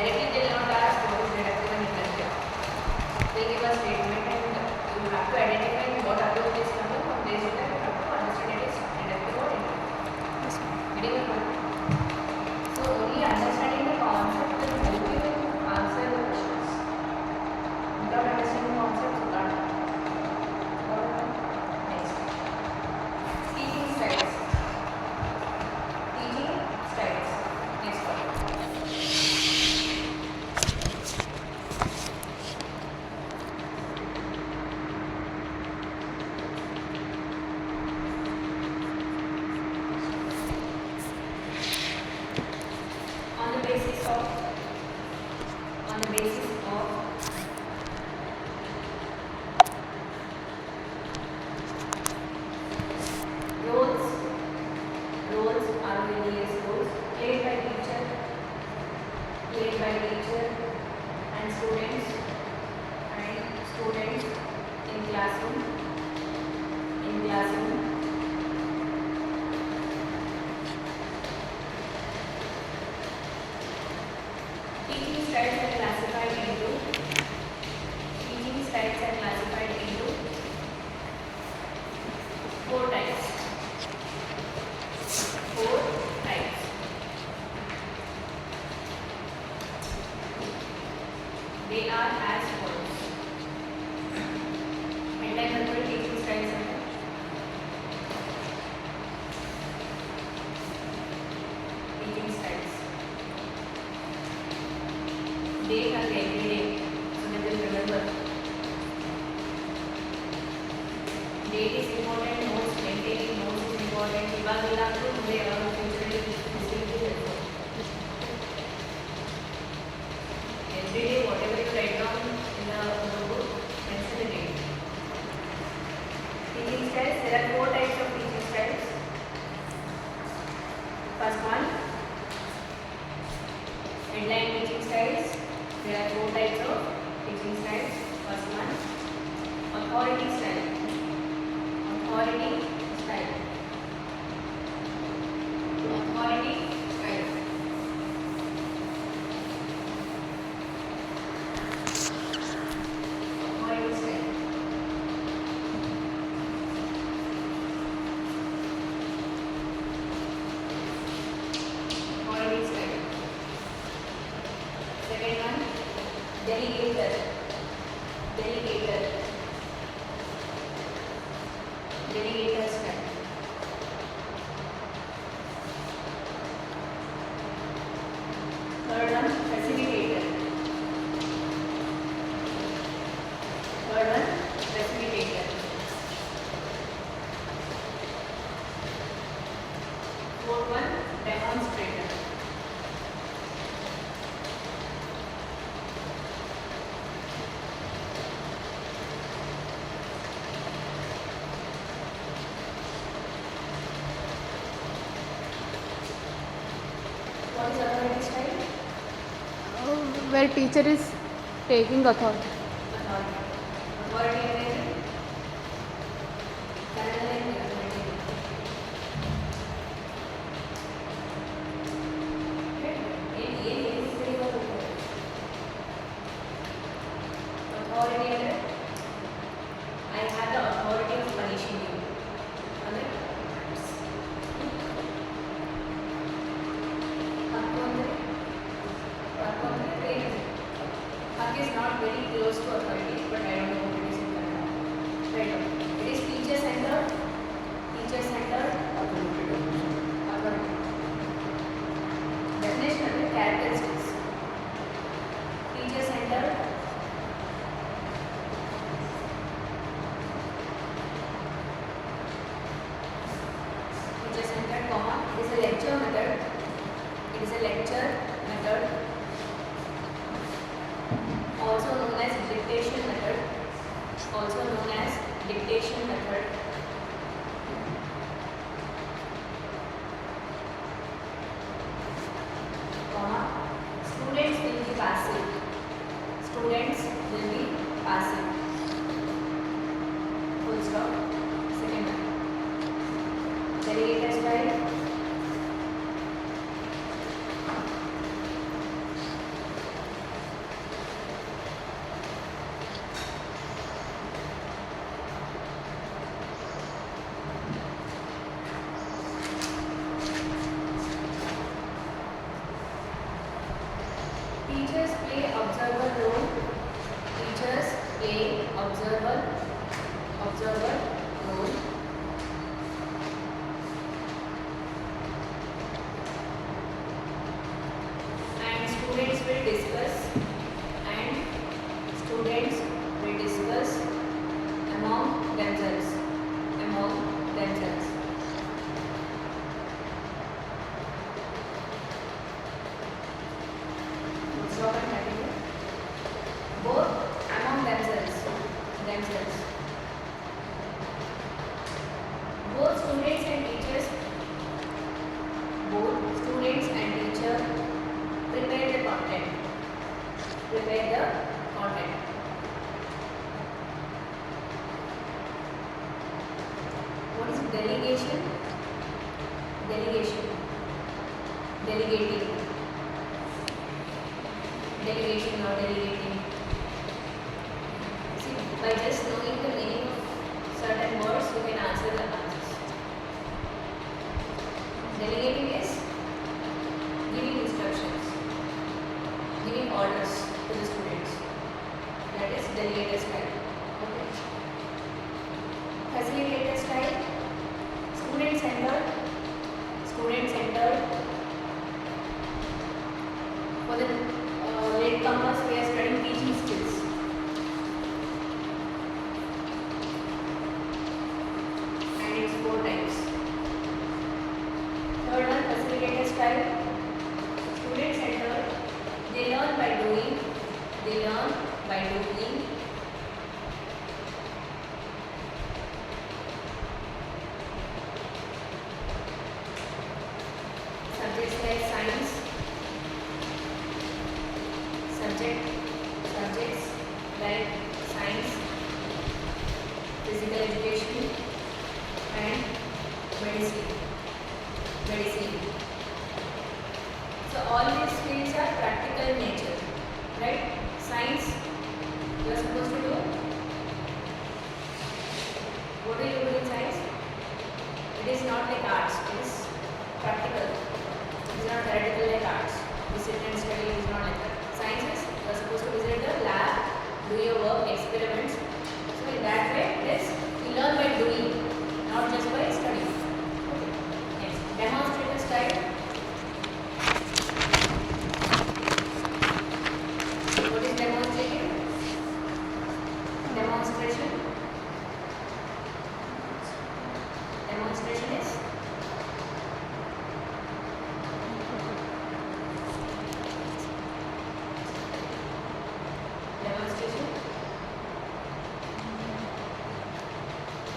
Directly they will not ask what is deductive and effective. They give a statement and you have to identify what approach is coming from. Based on that you have to understand it is deductive or effective. Getting the point? So only understanding the concept will help you in answer the questions. Without understanding the concept you can't. Next. Teaching styles. Teaching styles. Next one. On the basis of roles are various roles played by teacher and students in classroom. Teaching styles are classified into four types. They are as follows. Headline number teaching styles are teaching styles. They are every day, so they will remember. Date is important, notes, maintaining notes is important. Ibagila to they are future every day, whatever you write down in the notebook, mention the date. Teaching styles, there are four types of teaching styles. First one, headline teaching styles. There are four types of teaching styles. First one, authority style. Authority style. Second one, delegator style. Third one, facilitator. Fourth one, demonstrator. What is authority style? Where teacher is taking authority. Authority అనేది kannada లో authority. Authority ಅಂದರೆ I have the authority of punishing you. ಅಂದರೆ Hak is not very close to authority, but I don't know what it is in Kannada. Right. It is teacher centered. Authority. Definition of the characteristics. Teacher centered. Comma. It is a lecture method. Also known as dictation method. Comma. Students will be passive. Full stop. Second one. Delegator style. teachers play observer role. Teachers play observer role. And students will discuss among themselves. Stop and continue. Both among themselves. Both students and teachers prepare the content. What is delegation? Delegating. Delegation or delegating. See, by just knowing the meaning of certain words, you can answer the answers. Delegating is giving instructions, giving orders to the students. That is delegator style. Okay. Facilitator style, student centered. For the latecomers, we are studying teaching skills. And it's 4 times. Third one, facilitator style, student centered. They learn by doing. Subjects like science. Subjects like science, physical education, and medicine. So all these fields are practical in nature, right? Science, you are supposed to do. What do you do in science? It is not like arts, it is practical. It is not theoretical like arts. Visit and study is not like that. Science is, you are supposed to visit the lab, do your work, experiments. So in that way, we learn by doing, not just by studying. Okay. Next, demonstrator style. What is demonstrating? Demonstration is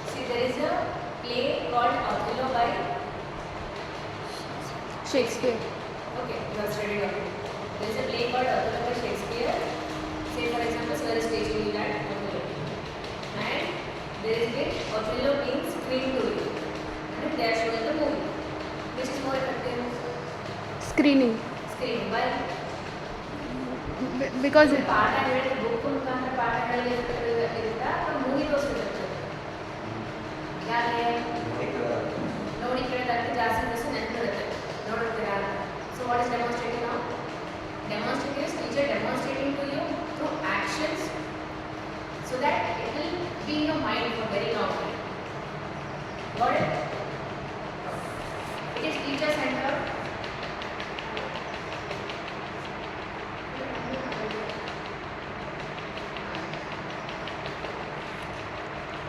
see, there is a play called Othello by Shakespeare. okay, you have studied already. There is a play called Othello by Shakespeare. Say for example, sir is teaching you that Othello, and there is been Othello being screened to you, and they are showing the movie. Which is more effective? Screening. Why? Because ಪಾಠ ಹೇಳಿದ್ರೆ book ಮುಖಾಂತರ ಪಾಠ ಹೇಳಿರ್ತಾ ಅಥವಾ movie ತೋರಿಸಿರುತ್ತೆ. ಯಾಕೆ ನೋಡಿ ಕೇಳಿದಾಗ ಜಾಸ್ತಿ ದಿವಸ ನೆನಪಿರುತ್ತೆ, ನೋಡಿರ್ತೀರಾ. ಸೊ ವಾಟ್ ಇಸ್ ಡೆಮಾನ್ಸ್ಟ್ರೇಟಿಂಗ್ ನಾವು? Demonstrating is teacher demonstrating to you through actions so that it will be in your mind for very long time. Got it? It is teacher centered.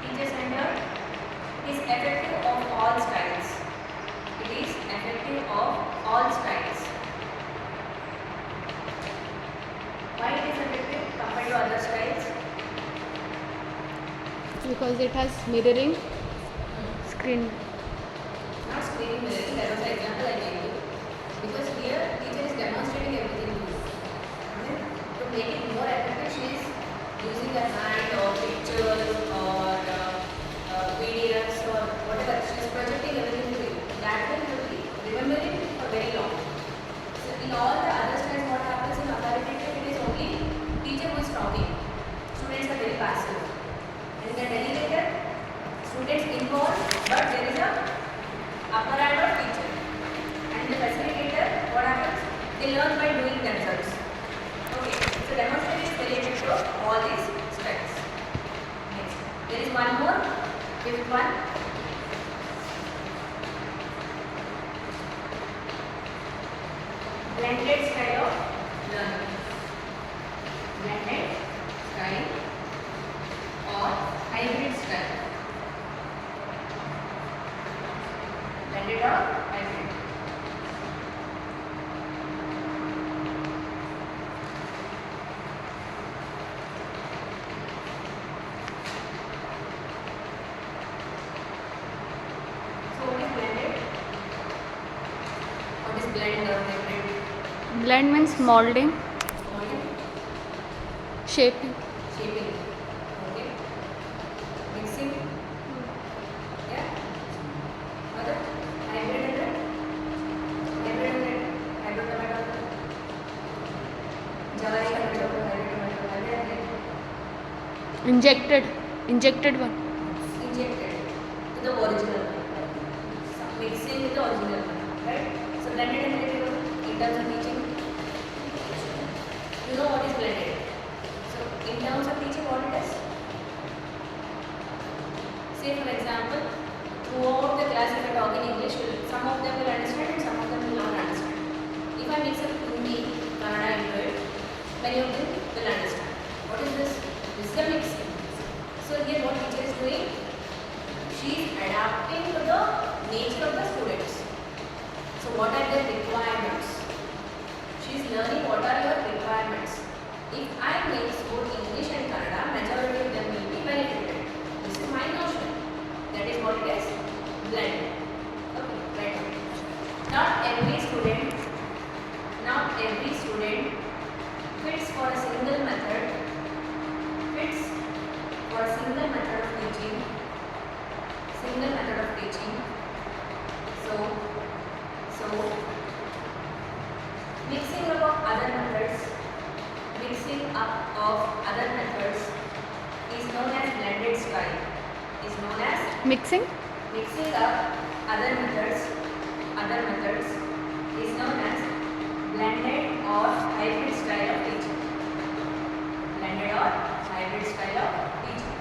Teacher centered is effective of all styles. It is effective of all styles. Why it is effective compared to other styles? because it has mirroring screen. Not screening mirroring, that was the example I gave you. Because here teacher is demonstrating everything to you. Okay? To make it more effective, she is using the hand or pictures or PDFs or whatever. She is projecting everything to you. That will you be remembering for very long. So in all the other styles, what happens in authoritative, it is only teacher who is talking. Students are very passive. And in the delegated, students involved, but there is a apparatus of teacher. And in the facilitator, what happens? They learn by doing themselves. blended style of learning. Blended style or hybrid style. Blended or hybrid. So what is blended? What is blend or hybrid? Blend means molding, Molding, shaping. shaping. Okay. Mixing. Yeah. Other hybrid and red. Hybrid and red. Hybrid tomato. Jawari tomato. Hybrid tomato. Hybrid and red. Injected one. Injected to the original one. Mixing with the original one. Right? So blended and red in terms of teaching. You know what is blended. So in terms of teaching, what it is? Say for example, throughout the class if I talk in English, some of them will understand and some of them will not understand. If I mix up Hindi, Kannada into it, many of them will understand. What is this? This is a mixing. So here what teacher is doing? She is adapting to the nature of the students. So what are their requirements? She is learning what are your requirements. If I mix both English and Kannada, majority of them will be benefited. This is my notion. That is what it is. Blend. Okay, right. Not every student fits for a single method. Fits for a single method of teaching. Single method of teaching. So mixing up of other methods. Mixing up of other methods is known as blended style. Is known as Mixing. mixing up other methods is known as blended or hybrid style of teaching. Blended or hybrid style of teaching.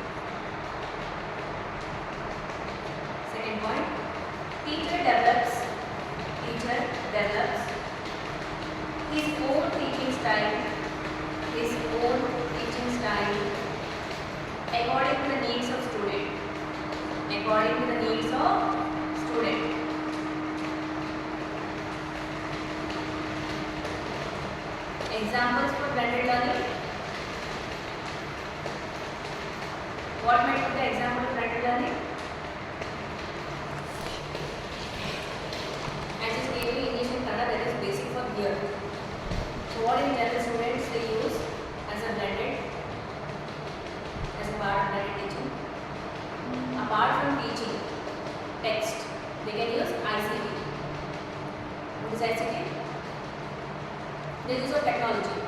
Second point, teacher develops his own teaching style according to the needs of student. Examples for blended learning. What might be the example of blended learning? I just gave you English and Kannada, that is basic for here. So what in general students they use as a blended, as a part of blended teaching? Apart from teaching text, they can use ICT. What is ICT? The use of technology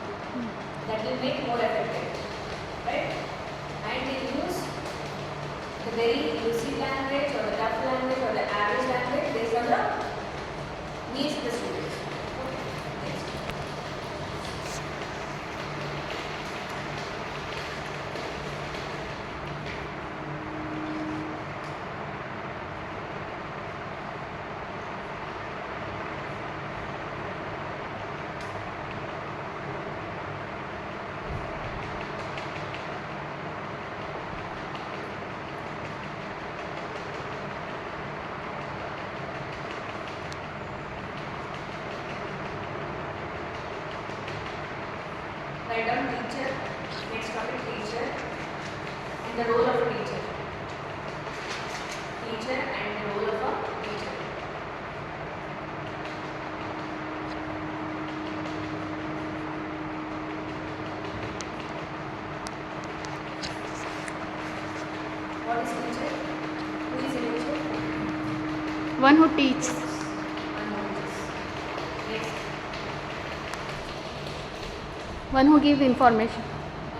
that will make more effective, right? And they use the very easy language or the tough language or the average language based on the needs of the students. Okay. Next. Write down teacher, next topic teacher and the role of a teacher. Teacher and the role of a teacher. What is teacher? Who is a teacher? One who teaches. Next. One who gives information.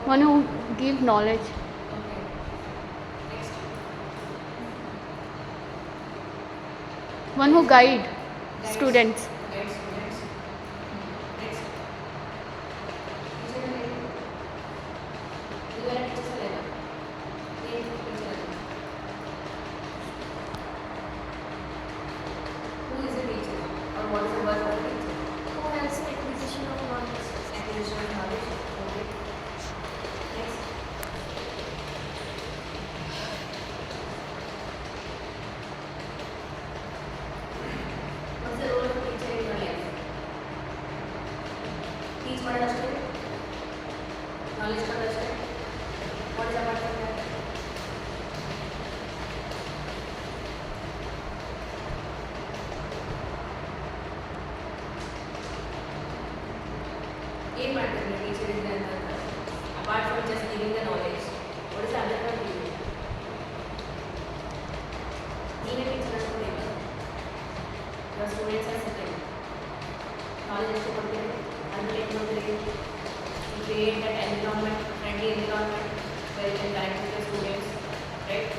One who gives knowledge. Okay. Next. One who guides students. Guide students. Next. Teacher and lady. You are a teacher level. Teacher level. Who is a teacher? Or what is the work of a teacher? Who helps with Teach ಮಾಡೋದಷ್ಟೇ, knowledge ಕೊಡೋದಷ್ಟೇ. What is apart from that? ಏನು ಮಾಡ್ತಾರೆ teacher ಇದ್ರೆ ಅಂತ? Apart from just giving the knowledge, what is other part you? ನೀವೇ teacher ಅನ್ಕೊಂಡಿಲ್ಲ, your students are sitting. Knowledge ಎಷ್ಟು ಕೊಡ್ತೀರಿ, ಅದನ್ನು ಏನು ಮಾಡ್ತೀರಿ? You create that environment, friendly environment where you can connect with your students, right?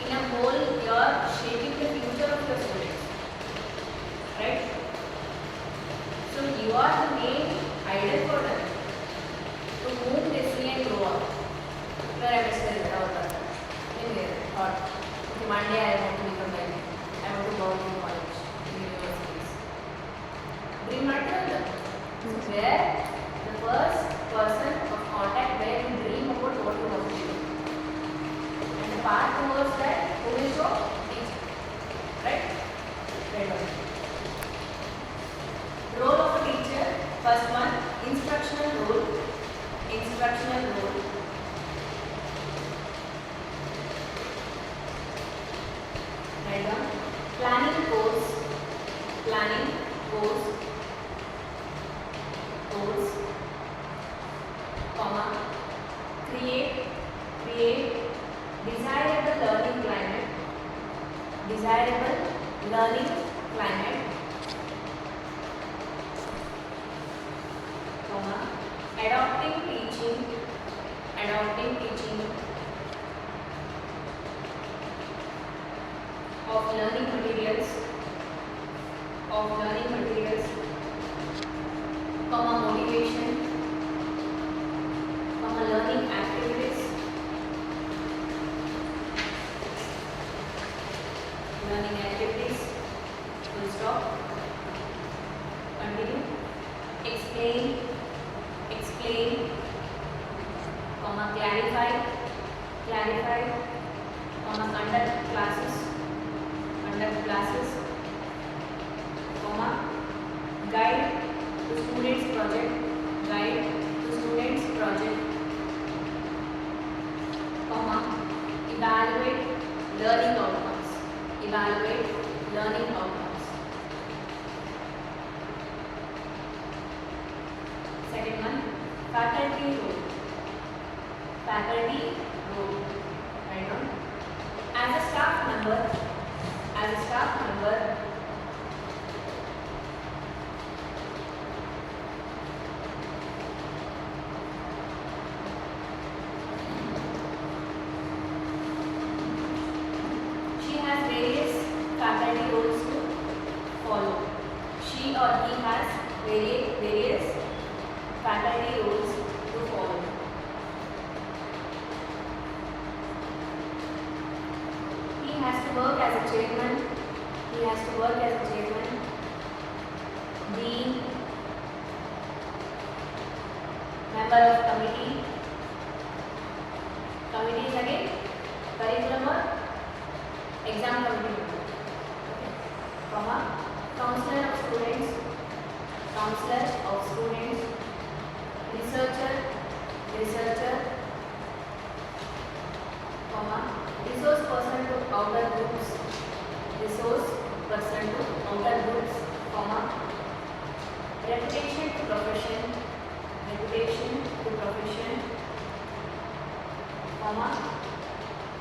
In a whole, you are shaping the future of your students, right? So you are the main idol for them, to whom they see and grow up. Where I was saying that, in their thought, okay, one day I want to become like, I want to go to college, in universities. Dream matter. Where the first person of contact where you dream about what you want to do, and the path towards that, who is your teacher, right? Right. Role of a teacher, first one, instructional role. Instructional role. Right down. Planning course. Planning course. Course. Comma. Create desirable learning climate. Desirable learning climate. Adopting teaching of learning materials, motivation, learning activities, full stop, continue, explain, clarify, conduct classes, guide to students project, evaluate learning outcomes. Second one, faculty role. Right on. As a staff member, she has various faculty roles to follow. She or he has various faculty roles to follow. He has to work as a chairman. Dean, member of committee. Committee is again curriculum or exam committee. Okay. Counselor of students. Researcher. Resource person to outer groups. Reputation to profession.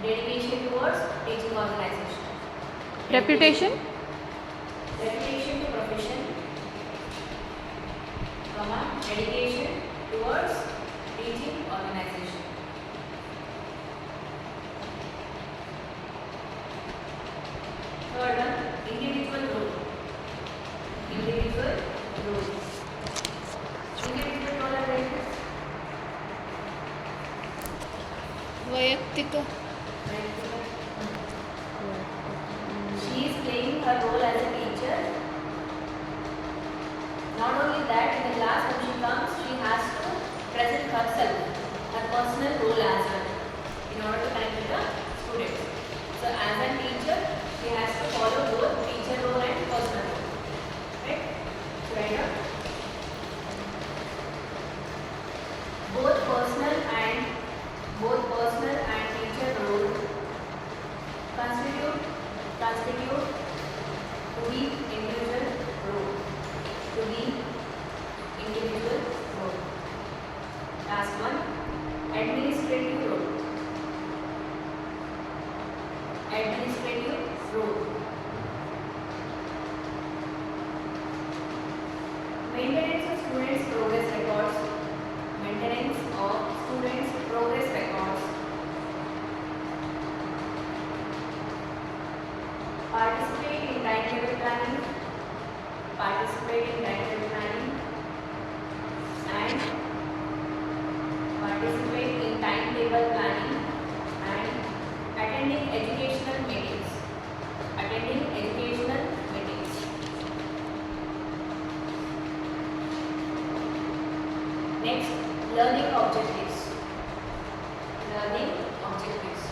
Dedication towards teaching organization. Reputation to profession, dedication towards teaching organization. Third one, individual role. Individual role are like this. ವೈಯಕ್ತಿಕ She is playing her role as a teacher. Not only that, in the class when she comes, she has to present herself, her personal role as well, in order to connect with the students. So as a teacher, she has to follow both teacher role and personal role. Right? So right now, maintenance of students' progress records. Participate in timetable planning. Participate in timetable planning and participate in timetable planning and attending educational meetings. Attending educational meetings. Next, learning objectives. Learning objectives.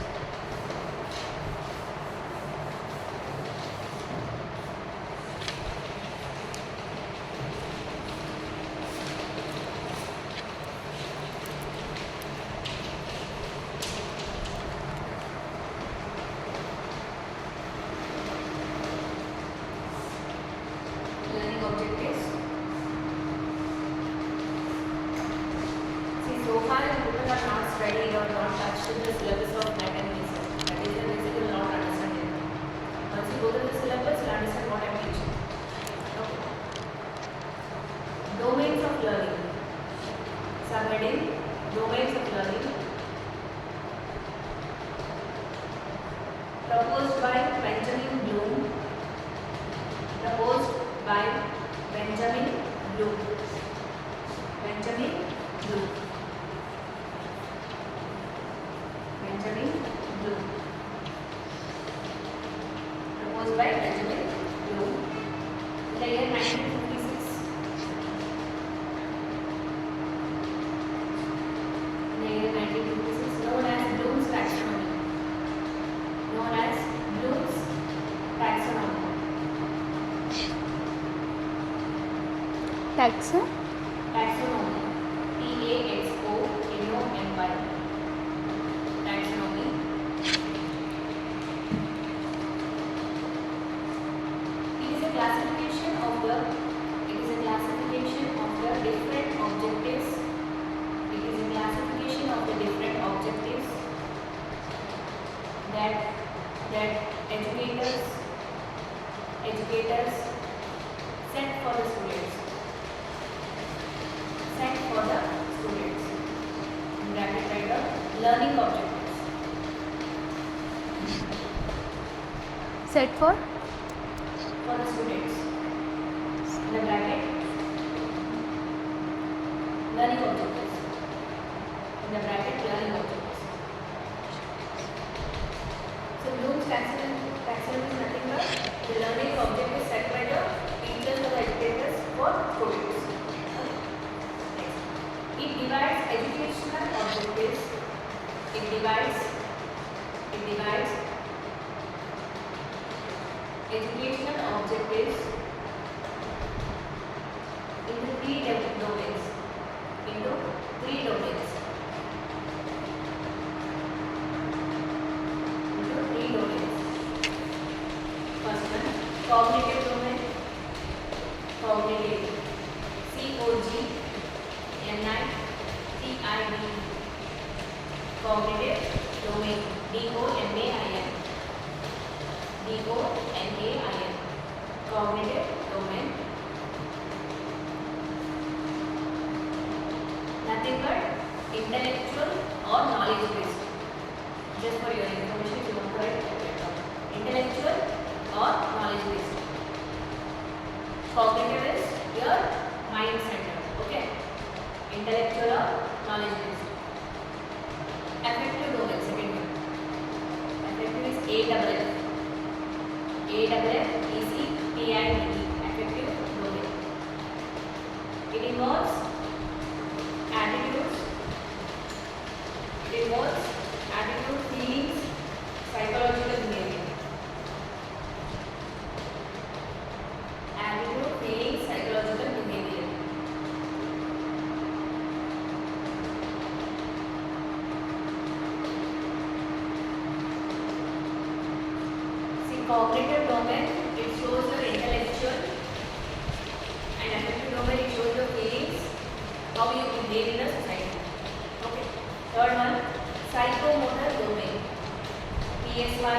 Learning objectives. See, so far people are not studied or not touched with the syllabus of math and reason. That is the reason you will not understand it. Once you go through the syllabus, you will understand what I am teaching. Okay. Domains of learning. Subheading, domains of learning. Proposed by Benjamin Bloom. Proposed by Benjamin Bloom. Benjamin Bloom. Benjamin Bloom. Proposed by Benjamin Bloom in the year 1956. In the year 1956, known as Bloom's taxonomy. Known as Bloom's taxonomy. Taxon? Taxonomy. Taxonomy. Taxonomy. It is a classification of the different objectives. It is a classification of the different objectives that educators set for the students. Set for the students. In bracket write the learning objectives. Set for? For the students. In the bracket learning objectives. In the bracket learning objectives. So Bloom's taxonomy is nothing but the learning objectives set by the teachers or the educators for students. It divides educational objectives. It divides educational objectives into three domains. First one, cognitive domain. Cognitive. COGNITIVE. Cognitive domain. DOMAIN. Cognitive domain. Nothing but intellectual or knowledge based. Just for your information, if you want to write it down. Intellectual or knowledge based. Cognitive is your mind center. Okay. Intellectual or knowledge based. Affective domain, second one. Affective is AFF. Affective domain. It involves attitudes. Attitude, feelings, psychological behavior. Attitude, feelings, psychological behavior. See, cognitive domain, it shows your intellectual, and affective domain, it shows your feelings, how you behave in the society. Okay. Third one, psychomotor domain. PSY,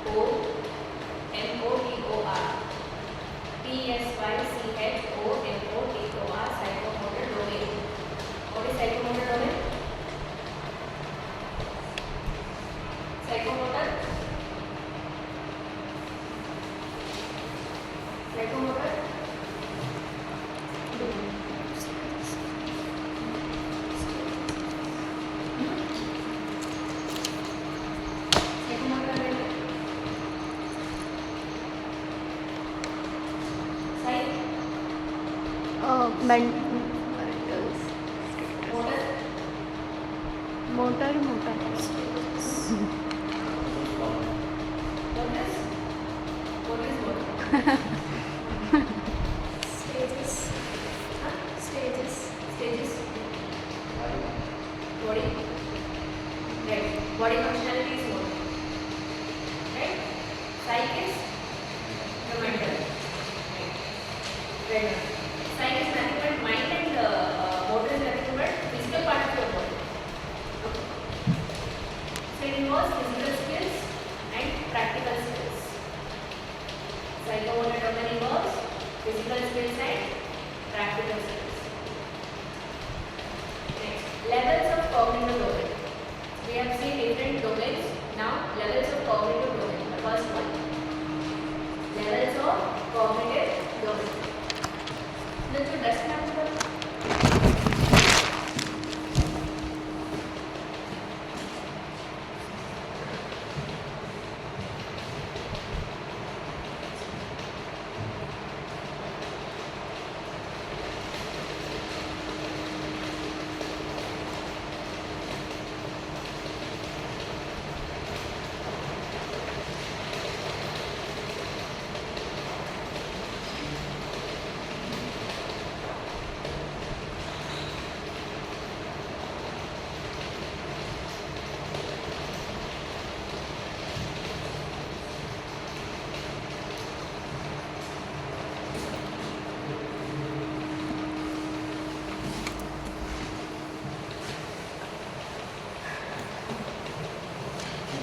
CHOMOTOR. PSYCHOMOTOR. is psychomotor domain? Psychomotor? Psychomotor? Psychomotor domain? Psych? Motor? motor. What is motor? Stages. Stages. Stages? Body? Right. Body functionality is motor. Right? Psych is the mental. Right. Right. Psych is nothing but mind and motor is nothing but physical part of your body. Okay. So it involves physical skills and practical skills. Psychomotor domain involves physical skills and practical skills. Next, levels of cognitive domain. We have seen different domains. Now, levels of cognitive domain. The first one, levels of cognitive domain. Let's do dust number.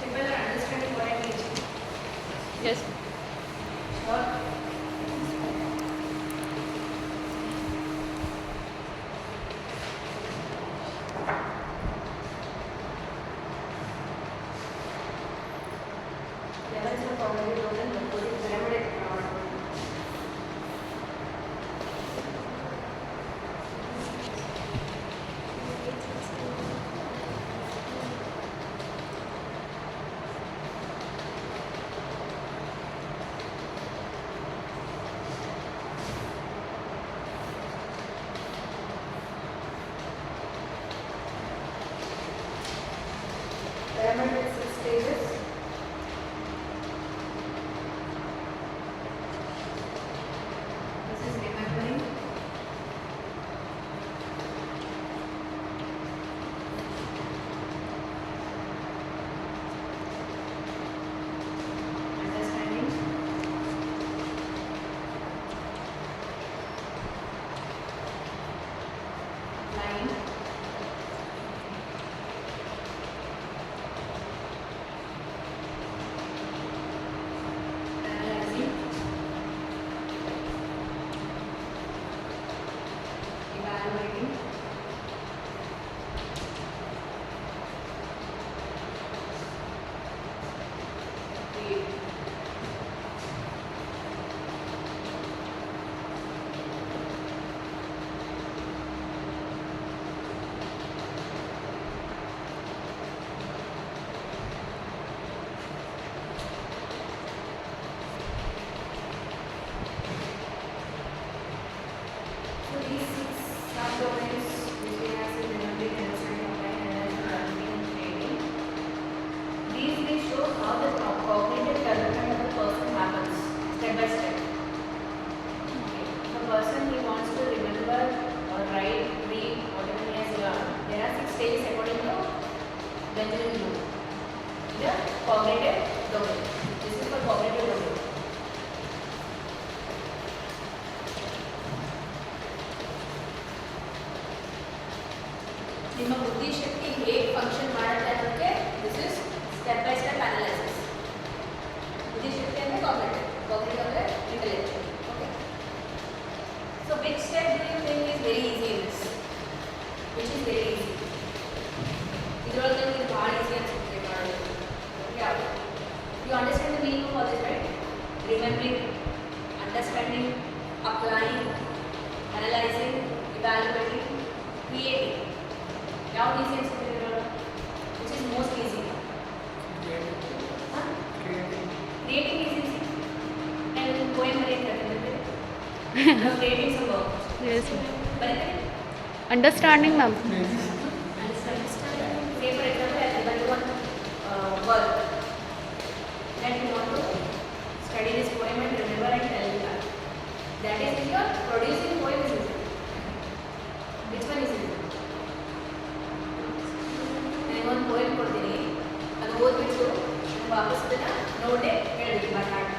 People are understanding what I'm teaching. Yes. Sure. Levels of cognitive domain, the pyramid pyramid with 6 stages. This is remembering. Understanding. Line. Analyzing. Evaluating. Creating. So these 6 subdomains which we have seen remembering, understanding, applying, analyzing, evaluating, and creating. These may show how the cognitive development of the person happens step by step. Okay. The person he wants to remember or write, read, whatever he has learned. There are 6 stages according to Benjamin Bloom. The cognitive domain. This is for cognitive domain. ನಿಮ್ಮ ಬುದ್ಧಿಶಕ್ತಿ ಹೇಗೆ function ಮಾಡುತ್ತೆ ಅನ್ನೋಕ್ಕೆ this is step by step analysis. ಬುದ್ಧಿಶಕ್ತಿ ಅಂದರೆ cognitive, cognitive ಅಂದರೆ intellectual. Okay. So which step do you think is very easy in this? Which is very remembering, understanding, applying, analyzing, evaluating, creating. Now these things which is most easy. Huh? Creating is easy. And poem creating some work. Yes, ma'am. But Understanding, ma'am. understanding. Say for example, I have given one work. Then you want to study this poem and remember and tell you that. That is if you are producing poem is easy. Which one is easy? And one poem ಕೊಡ್ತೀನಿ ಅದು ಓದ್ಬಿಟ್ಟು ವಾಪಸ್ ಅದನ್ನ ನೋಡೇ ಹೇಳಬೇಕು by heart.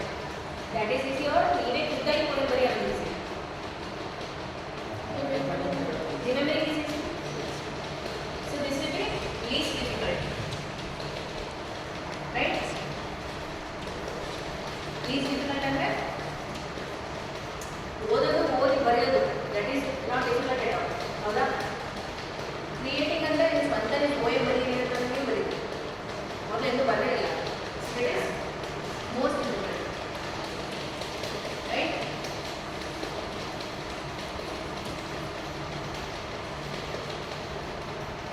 That is if you are ನೀವೇ ಖುದ್ದಾಗಿ poem ಬರೆಯೋದು easy. Remembering is easy. So this will be least difficult. Right? Least difficult ಅಂದ್ರೆ ಓದೋದು ಓದಿ ಬರೆಯೋದು that is not difficult at all. ಹೌದಾ? ಕ್ರಿಯೇಟಿಂಗ್ ಅಂದ್ರೆ ನೀವು ಸ್ವಂತನೇ ಪೋಯಮ್ ಬರೀರಿ ಅಂತ ನೀವು ಬರೀರಿ. ಮೊದಲು ಎಂದು ಬರಲಿಲ್ಲ. It is most difficult. Right?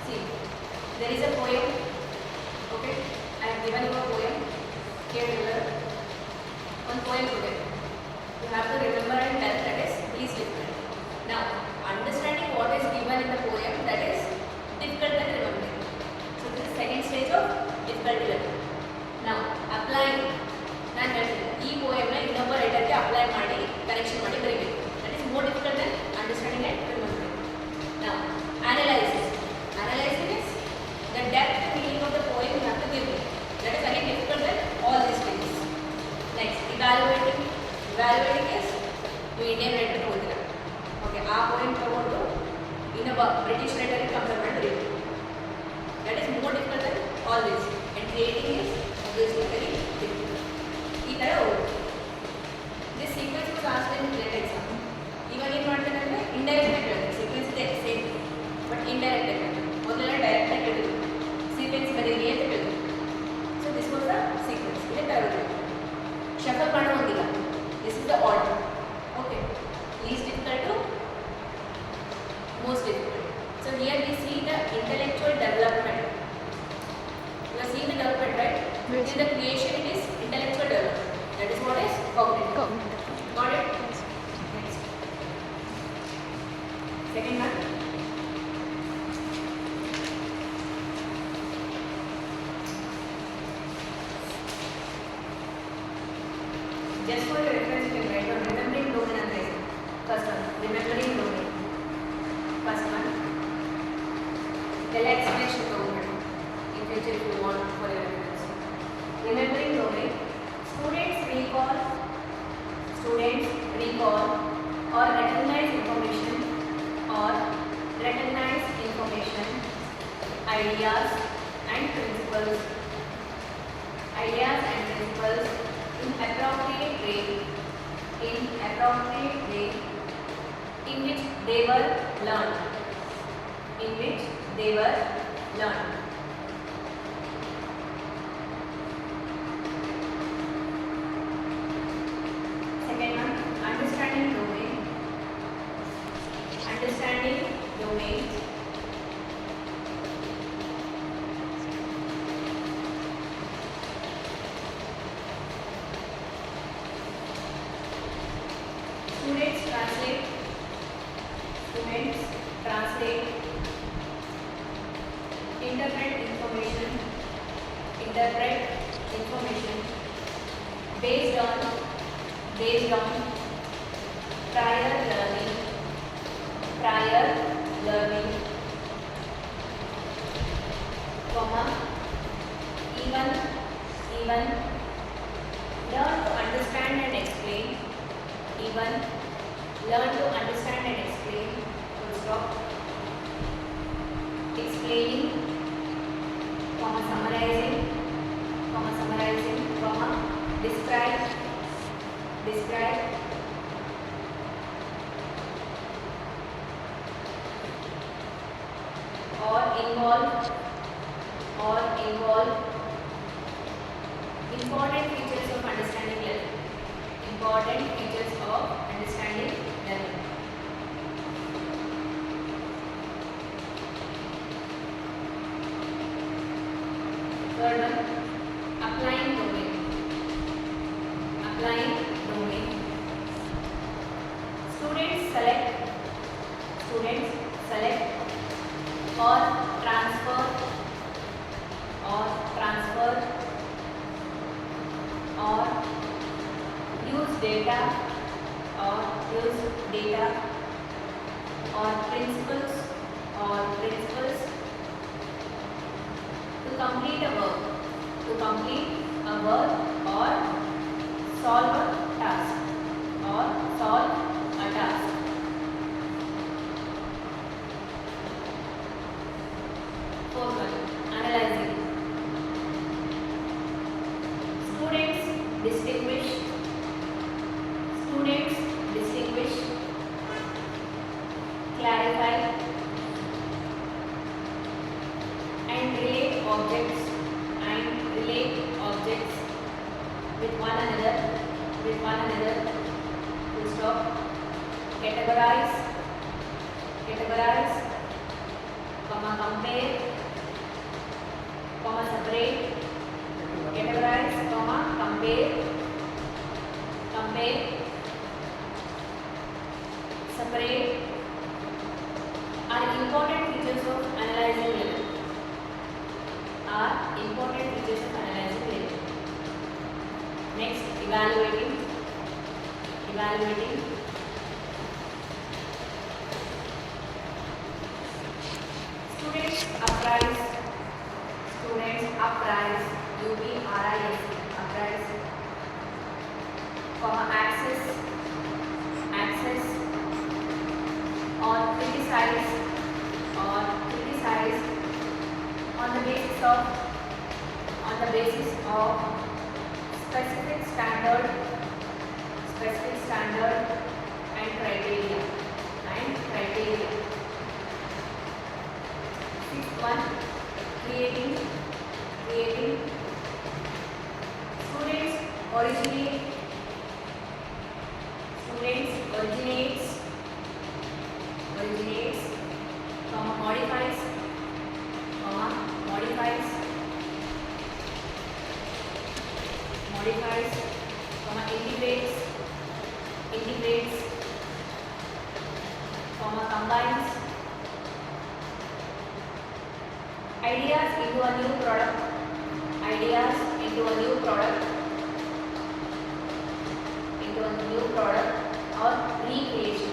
See, there is a poem. Okay, I have given you a poem. Here you are. One poem today. You have to remember and tell that is least difficult. Now, understanding what is given in the poem that is difficult than remembering. So this is second stage of difficulty level. Now, applying. ನಾನು ಹೇಳ್ತೀನಿ ಈ poemನ ಇನ್ನೊಬ್ಬ ರೈಟರ್ಗೆ apply ಮಾಡಿ correction ಮಾಡಿ ಬರೀಬೇಕು. That is more difficult than understanding and remembering. Now, analysis. Analyzing is the depth and meaning of the poem you have to give me. That is again difficult than all these things. Next, evaluating. Evaluating is you Indian writer ಓದಿರ. Okay, ಆ poem ತಗೊಂಡು ಇನ್ನೊಬ್ಬ British ರೈಟರ್ಗೆ compare ಮಾಡಿ ಬರೀಬೇಕು. That is more difficult than all this. And creating is obviously very difficult. ಈ ಥರ ಓದಿ. This sequence was asked in GATE exam. ಇವಾಗ ಏನು ಮಾಡ್ತಾರೆ ಅಂದರೆ ಇಂಡೈರೆಕ್ಟ್ ಆಗಿ ಹೇಳ್ತಾರೆ. ಸೀಕ್ವೆನ್ಸ್ ಇದೆ ಸೇಮ್ ಬಟ್ ಇಂಡೈರೆಕ್ಟ್ ಆಗಿ ಹೇಳ್ತಾರೆ. ಮೊದಲೆಲ್ಲ ಡೈರೆಕ್ಟ್ ಆಗಿ ಹೇಳಿದ್ರು ಸೀಕ್ವೆನ್ಸ್ ಬರೀರಿ ಅಂತ ಹೇಳಿದ್ರು. So this was the sequence. ಇದೇ ಥರ ಬರಬೇಕು. ಶಫಲ್ ಮಾಡೋಂಗಿಲ್ಲ. This is the order. Okay, least difficult to most difficult. So here we see the intellectual development. You are seeing the development, right? Yes. In the creation it is intellectual development. That is what is cognitive. Cognitive. Got it? Next. Second one. Just for your reference, you can write down remembering domain and this. First one, remembering domain. First one, tell explanation domain. In future, if you want for your reference. Remembering domain. Students recall or recognize information ideas and principles in appropriate way in which they were learned. Second one, understanding domain. Students translate, interpret information based on prior learning, comma, even learn to understand and explain, full stop, explaining, comma, summarizing, comma, describe, or involve important features of understanding level. Important features of understanding learning. Third one, applying domain. Applying domain. Students select or transfer or use data or principles to complete a work or solve a task. Fourth one, analyzing. Students distinguish, clarify, and relate objects with one another. Full stop. Categorize, comma compare, comma separate. Categorize, comma compare, separate are important features of analyzing learning. Next, evaluating. Students apprise, apprise, comma access, or criticize on the basis of specific standard and criteria. Sixth one, creating. Students originates, comma modifies, comma integrates, comma combines ideas into a new product, or recreation.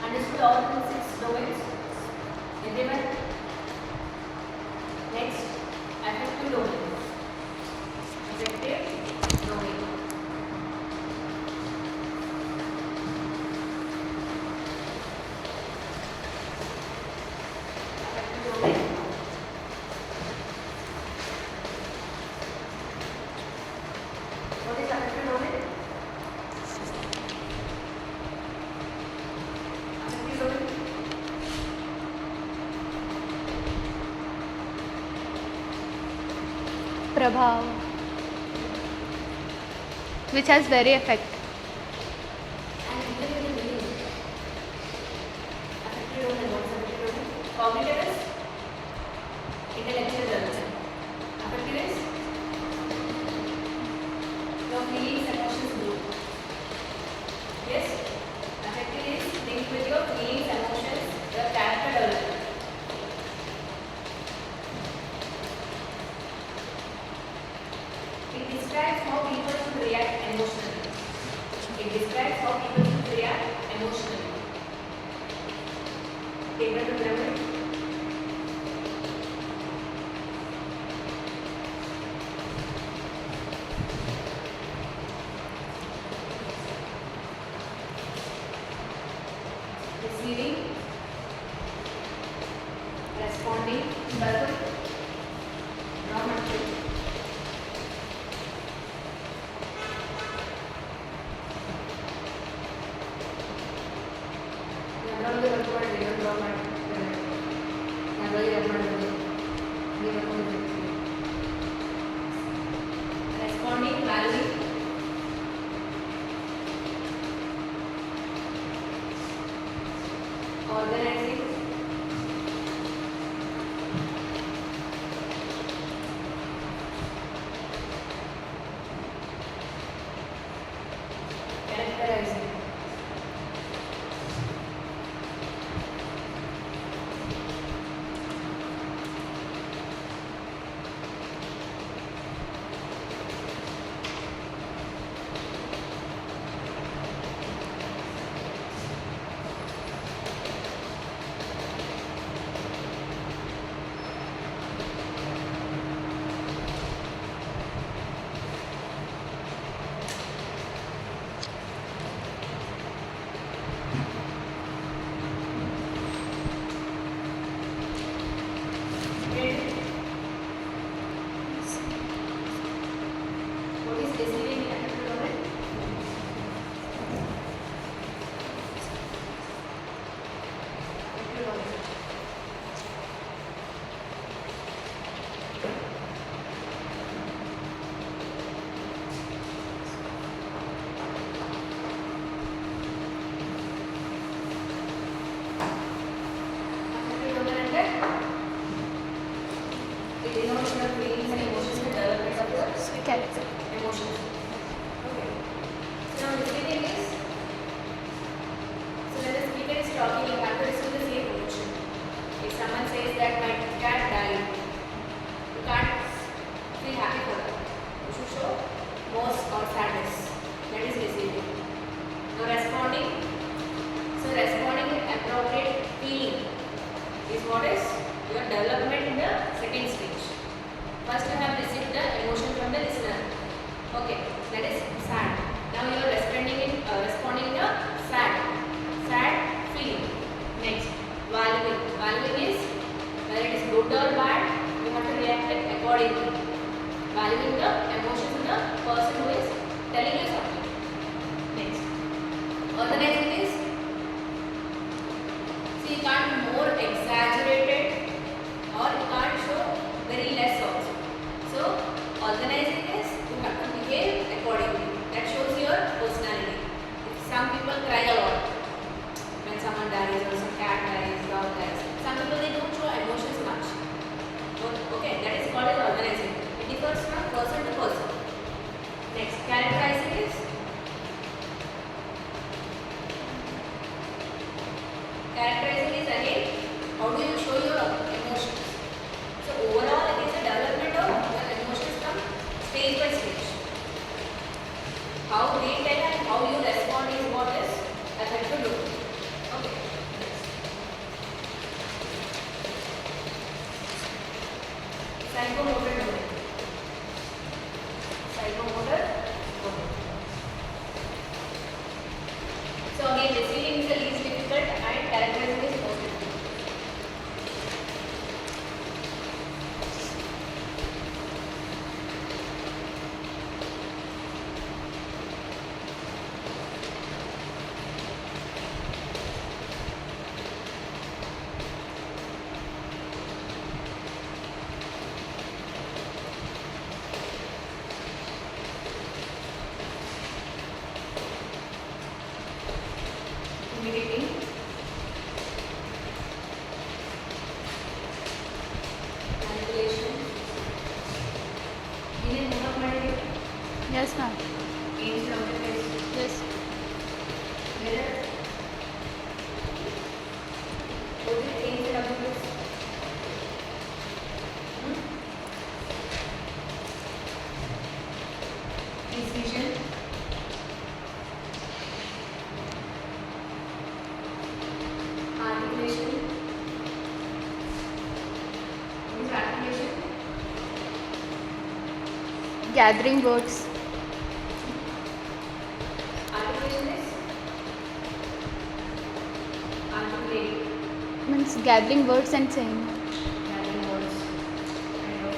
Understood all the 6 domains? Everyone? Next, affective domain. Affective domain. What is affective domain? Prabhav, which has very effect. Cognitive is intellectual development. Affective is your feelings, emotions, mood. Yes? Affective is linked with your feelings, emotions, your character development. It describes how people should react emotionally. Able to remember? Receiving, responding, verbal, raw material. ಇನ್ನೊಂದು ಬರ್ಕೊಂಡು ಇನ್ನೊಂದು draw ಮಾಡಿ ನಾವಲ್ಲಿ ಏನು ಮಾಡೋದು ನೀವು ಬರ್ಕೊಂಡು responding valuing organizing characterizing what is receiving in attitude domain? Attitude domain. Attitude domain అంటే it denotes your feelings and emotions and development of your Character. emotions. Okay. So now receiving is, so when the speaker is talking, you have to receive the same emotion. If someone says that my cat died, you can't feel happy for that. You should show remorse or sadness. That is receiving. Now responding. So responding with appropriate feeling is what is your development in the second stage. First you have received the emotion from the listener. Okay, that is sad. Now you are responding the sad feeling. Next, valuing. Valuing is whether it is good or bad, you have to react it accordingly. Valuing the emotions of the person who is telling you something. Next, organizing is, see, you can't be more exaggerated or you can't show very less also. So organizing is you have to behave accordingly. That shows your personality. If some people cry a lot when someone dies or some cat dies, dog dies. Some people they don't show emotions much. Okay, that is called as organizing. It differs from person to person. Next, characterizing is, characterizing is again how do you show your emotions. So overall it is a development of your emotions from stage by stage. How they tell and how you respond is what is affected to do. Okay. Psychomotor domain. Psychomotor domain. So again receiving is the least difficult and characterizing is most difficult. Imitating, manipulation. Inner homework ಮಾಡಿದ್ದೀವಿ. Yes, ma'am. Aims and objectives. Yes. Mirror. What is aims and objectives? Decision. Articulation. What is articulation? Gathering words. Articulation is articulate. Means gathering words and saying. Gathering words. Kind of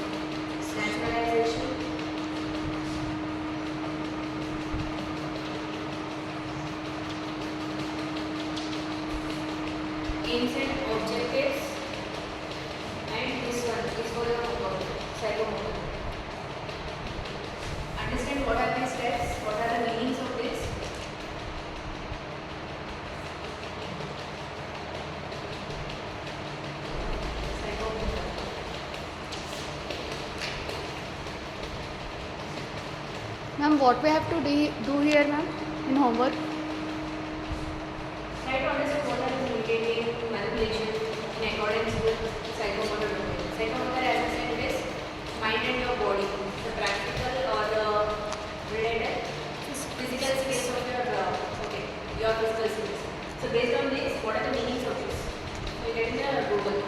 naturalization. aims and objectives, and this one is for your psychomotor. Understand what are these steps, what are the meanings of this. Psychomotor. Ma'am, what we have to do here, ma'am, in homework? Try to understand what are the imitating manipulation in accordance with psychomotor domain. Psychomotor, as I said, is mind and your body. The practical or the related physical skills of your physical skills. So based on this, what are the meanings of this? So you get in the Google.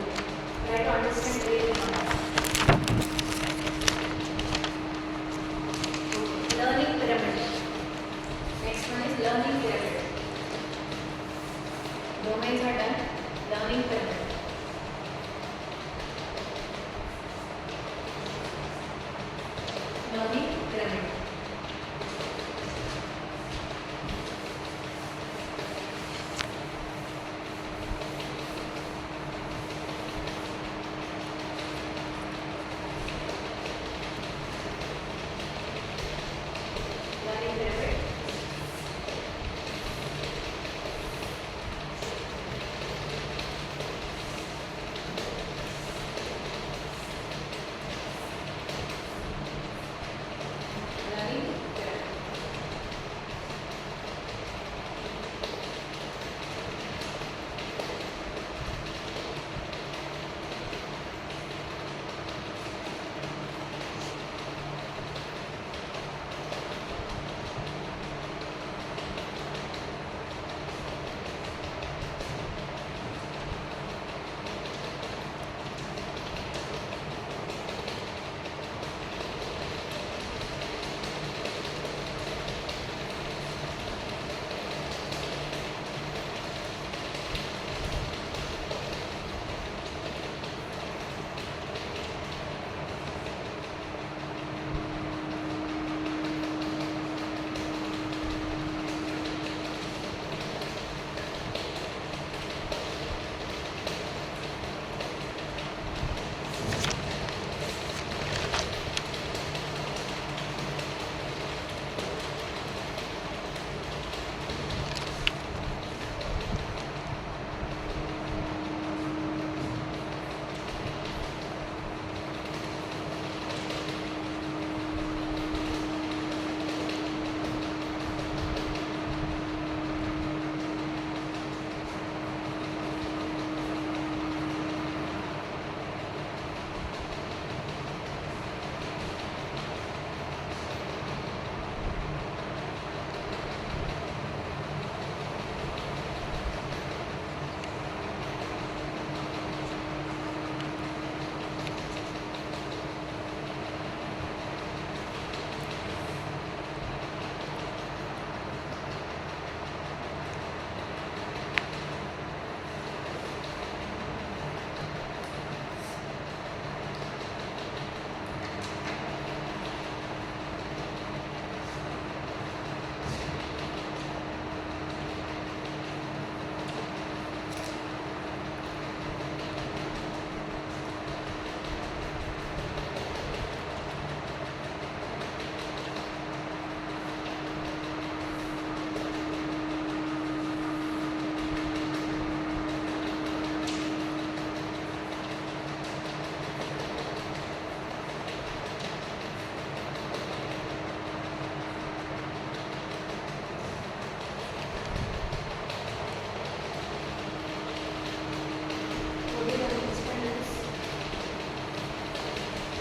Try to understand really on that. Learning pyramid. Next one is learning pyramid. Domains are done. Learning pyramid. Learning pyramid. Learning pyramid. Learning pyramid.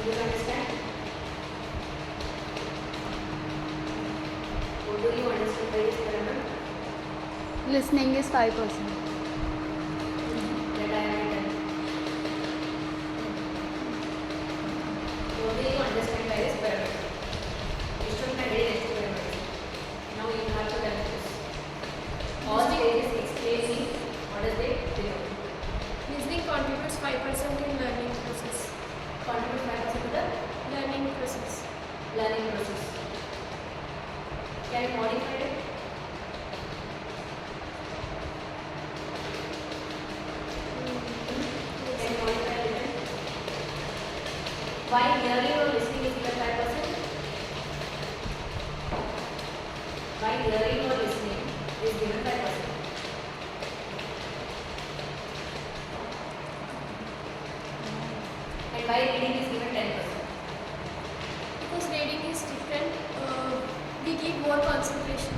Do you understand? What do you understand by this pyramid? Listening is 5%. That I have written. What do you understand by this pyramid? You should have read next pyramid. Now you have to done this. All stages explaining what is the pyramid. Listening contributes 5% in learning process. Contribute 5% to the Learning process. learning process. Can you modify it? While hearing or listening is given 5%. While hearing or listening is given 5%. And while reading is given 10%. Because reading is different, we give more concentration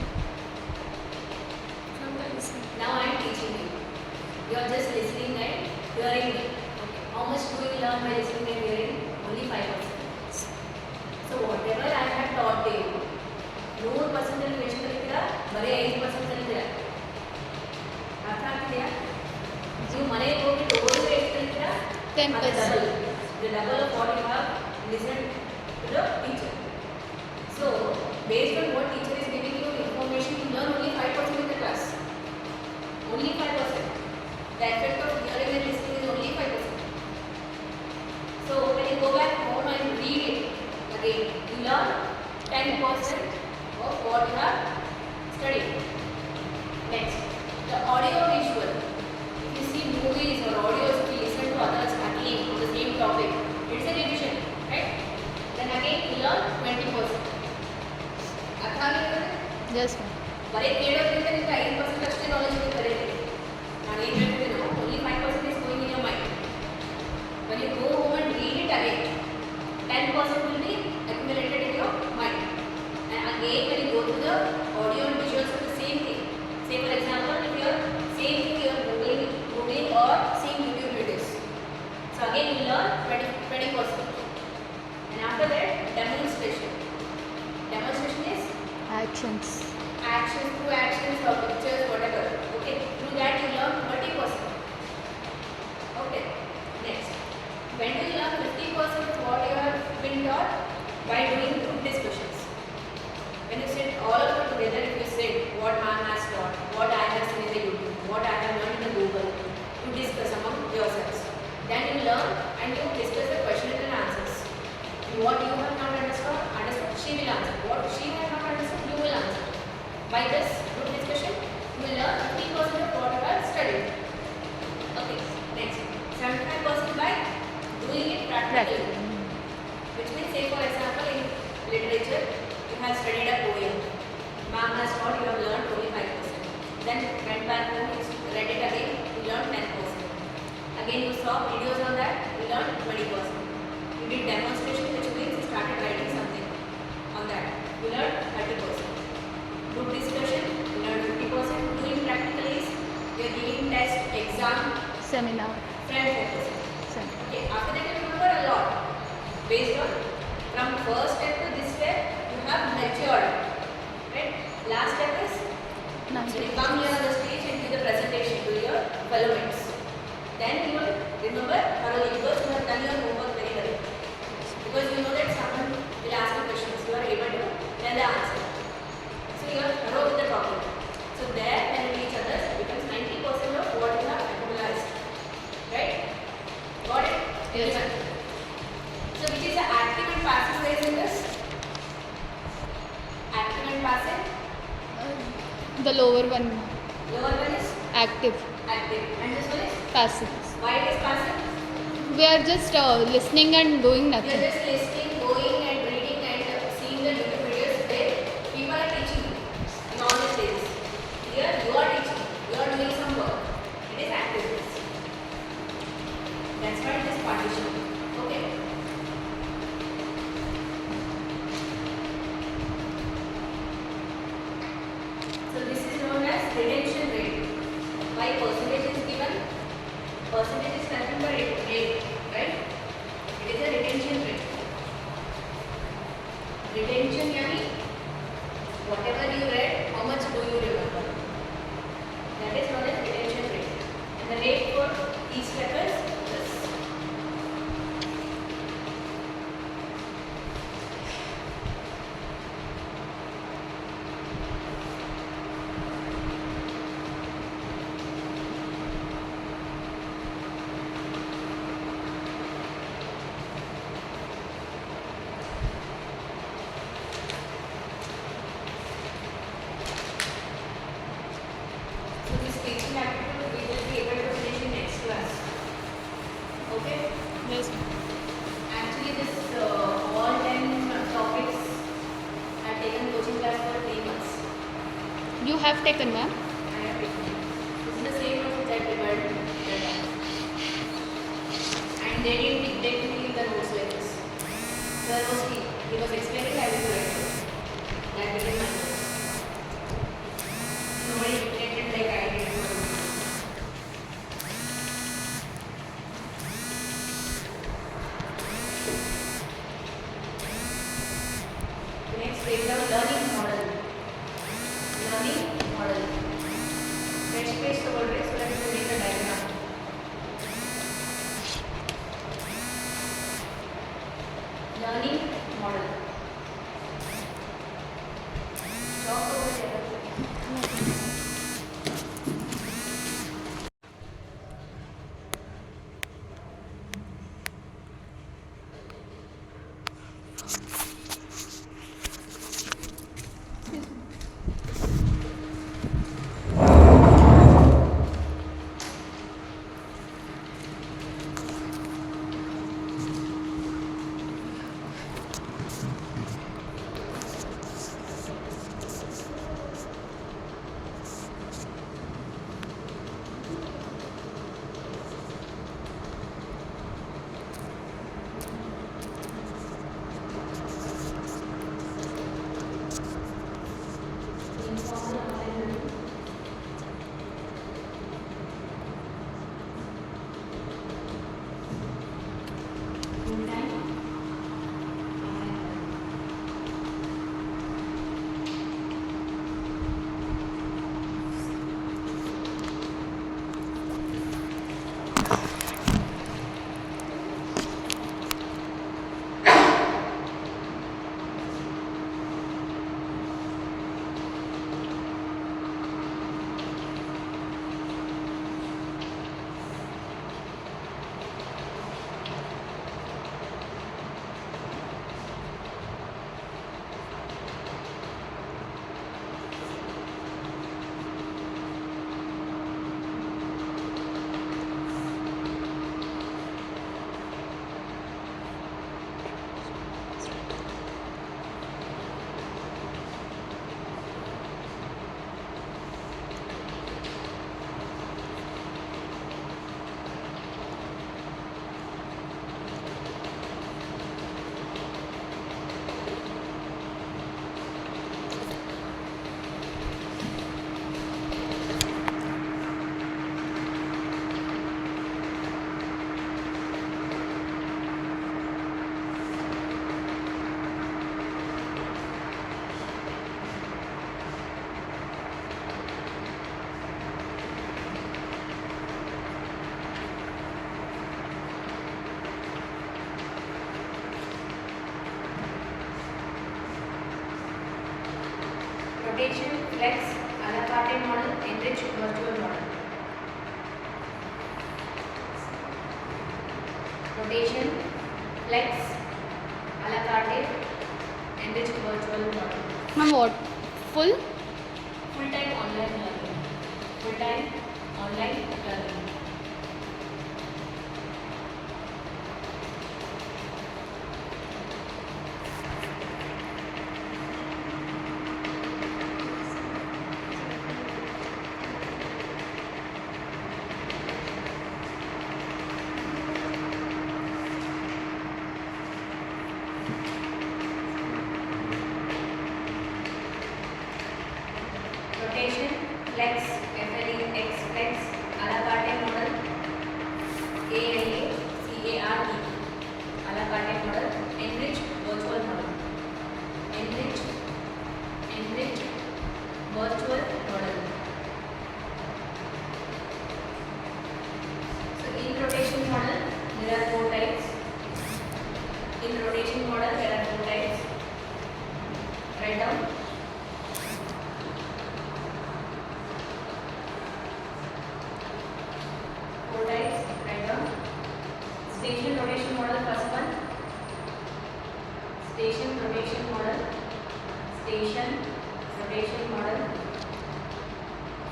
from the listening. Now I am teaching you. You are just listening and hearing me. Okay. How much do you learn by listening and hearing? Only 5%. So whatever I have taught you, 100% ಎಷ್ಟು ಕಲಿತೀರಾ? ಬರೀ 5% ಕಲಿತೀರಾ. ಅರ್ಥ ಆಗ್ತಿದೆಯಾ? ನೀವು ಮನೆಗೆ ಹೋಗಿ ಓದಿದ್ರೆ ಎಷ್ಟು ಕಲಿತೀರಾ? 10%. The double of what you have listened to the teacher. So based on what teacher is giving you information, you learn only 5% in the class. Only 5%. The effect of hearing and listening is only 5%. So when you go back home and read it again, you learn 10% of what you have studied. Next, the audio visual. If you see movies or audios, if you listen to others again on the same topic, it's a revision, right? Then again you learn 20%. ಅರ್ಥ ಆಗಿದ್ರೆ Yes, ma'am. ಬರೀ ಕೇಳೋದ್ರಿಂದ ನಿಮಗೆ 5% ಅಷ್ಟೇ knowledge ನೀವು ಕಲಿತೀರಿ. ನಾನು ಏನು ಹೇಳ್ತಿದ್ದೀನೋ only 5% is going in your mind. When you go home and read it again, 10% will be accumulated in your mind. And again when you go to the audio and visuals of the same thing. Say for example, if you are same thing you are googling or seeing YouTube videos. So again you learn 20%. And after that, demonstration. Demonstration is Actions. actions, through actions or pictures, whatever. Okay, through that you learn 30%. Okay, next. When do you learn 50% of what you have been taught? By doing group discussions. When you sit all of you together, if you sit what ma'am has taught, what I have seen in the YouTube, what I have learned in the Google, you discuss among yourselves. Then you learn and you discuss the questions and answers. What you have not understood, she will answer. What she has not understood, you will answer. By this group discussion, you will learn 50% of what you have studied. Okay, next. 75% by doing it practically. Which means, say for example, in literature, you have studied a poem. Ma'am has taught, you have learned only 5%. Then went back home, you read it again, you learned 10%. Again you saw videos on that, you learned 20%. You did demonstration, which means you started writing something on that. You learned 30%. Group discussion, you learned 50%. Doing practicals, you are giving test, exam, Seminar. 10%. Okay, after that you remember a lot. Based on from first step to this step, you have matured. Right? Last step is when you come here on the stage and do the presentation to your fellow mates. Then you will remember thoroughly because you have done your homework very well. Because you know that someone will ask you questions, you are able to tell the answer. So you are thorough with the topic. So there, when you reach others, it becomes 90% of what you have memorized. Right? Got it? Yes. So which is the active and passive ways in this? Active and passive? The lower one, Lower one is active. active. And this one is? Passive. Why it is passive? We are just listening and doing You are nothing. just listening, going and reading and seeing the YouTube videos where people are teaching you in all the stages. Here you are teaching, you are doing some work. It is activities. That's why it is partition. Okay. So this is known as retention rate. Why percentage is given? Percentage is nothing but rate, right? It is a retention rate. Retention yani whatever you read, how much do you remember? That is known as retention rate. And the rate for each step is this. So this teaching aptitude we will be able to finish in next class. have taken, ma'am. I have taken it. This is the same notes which I prepared that time. And they didn't dictate me the notes like this. Sir was he was explaining, I will write it. That became my notes. Nobody dictated like I did. Next, break down learning model. Learning model. Next page to always so that you can make a diagram. Learning model. Talk over here. Rotation, flex, a la carte model, enrich, virtual model. Rotation, flex, a la carte, enrich, virtual model. Ma'am, what? Full? Full-time online learning. Full-time online learning. Rotation, flex, FLEX, flex, a la carte model, ALACARE, a la carte model, enrich, virtual model. Enrich, virtual model. So in rotation model, there are 4 types. In rotation model, there are 4 types. Write down. Station rotation model, first one. Station rotation model. Station rotation model.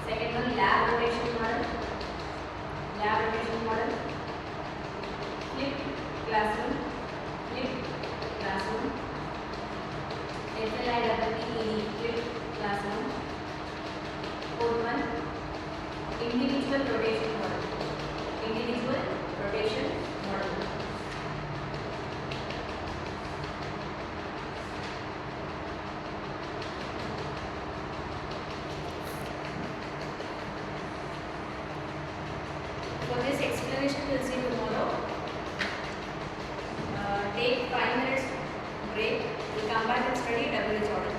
Second one, lab rotation model. Lab rotation model. Flip classroom. Flip classroom. FLIPPED, flip classroom. one, individual rotation model. Individual rotation model. For this explanation, we'll see tomorrow. Take 5 minutes break. We'll come back and study WH order.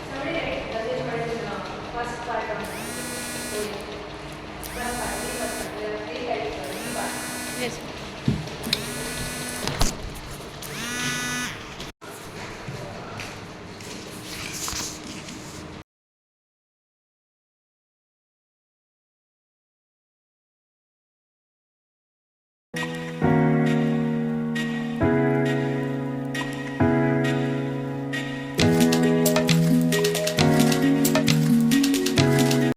Somebody write WH order is first part of the story. First part, three types of part. Yes.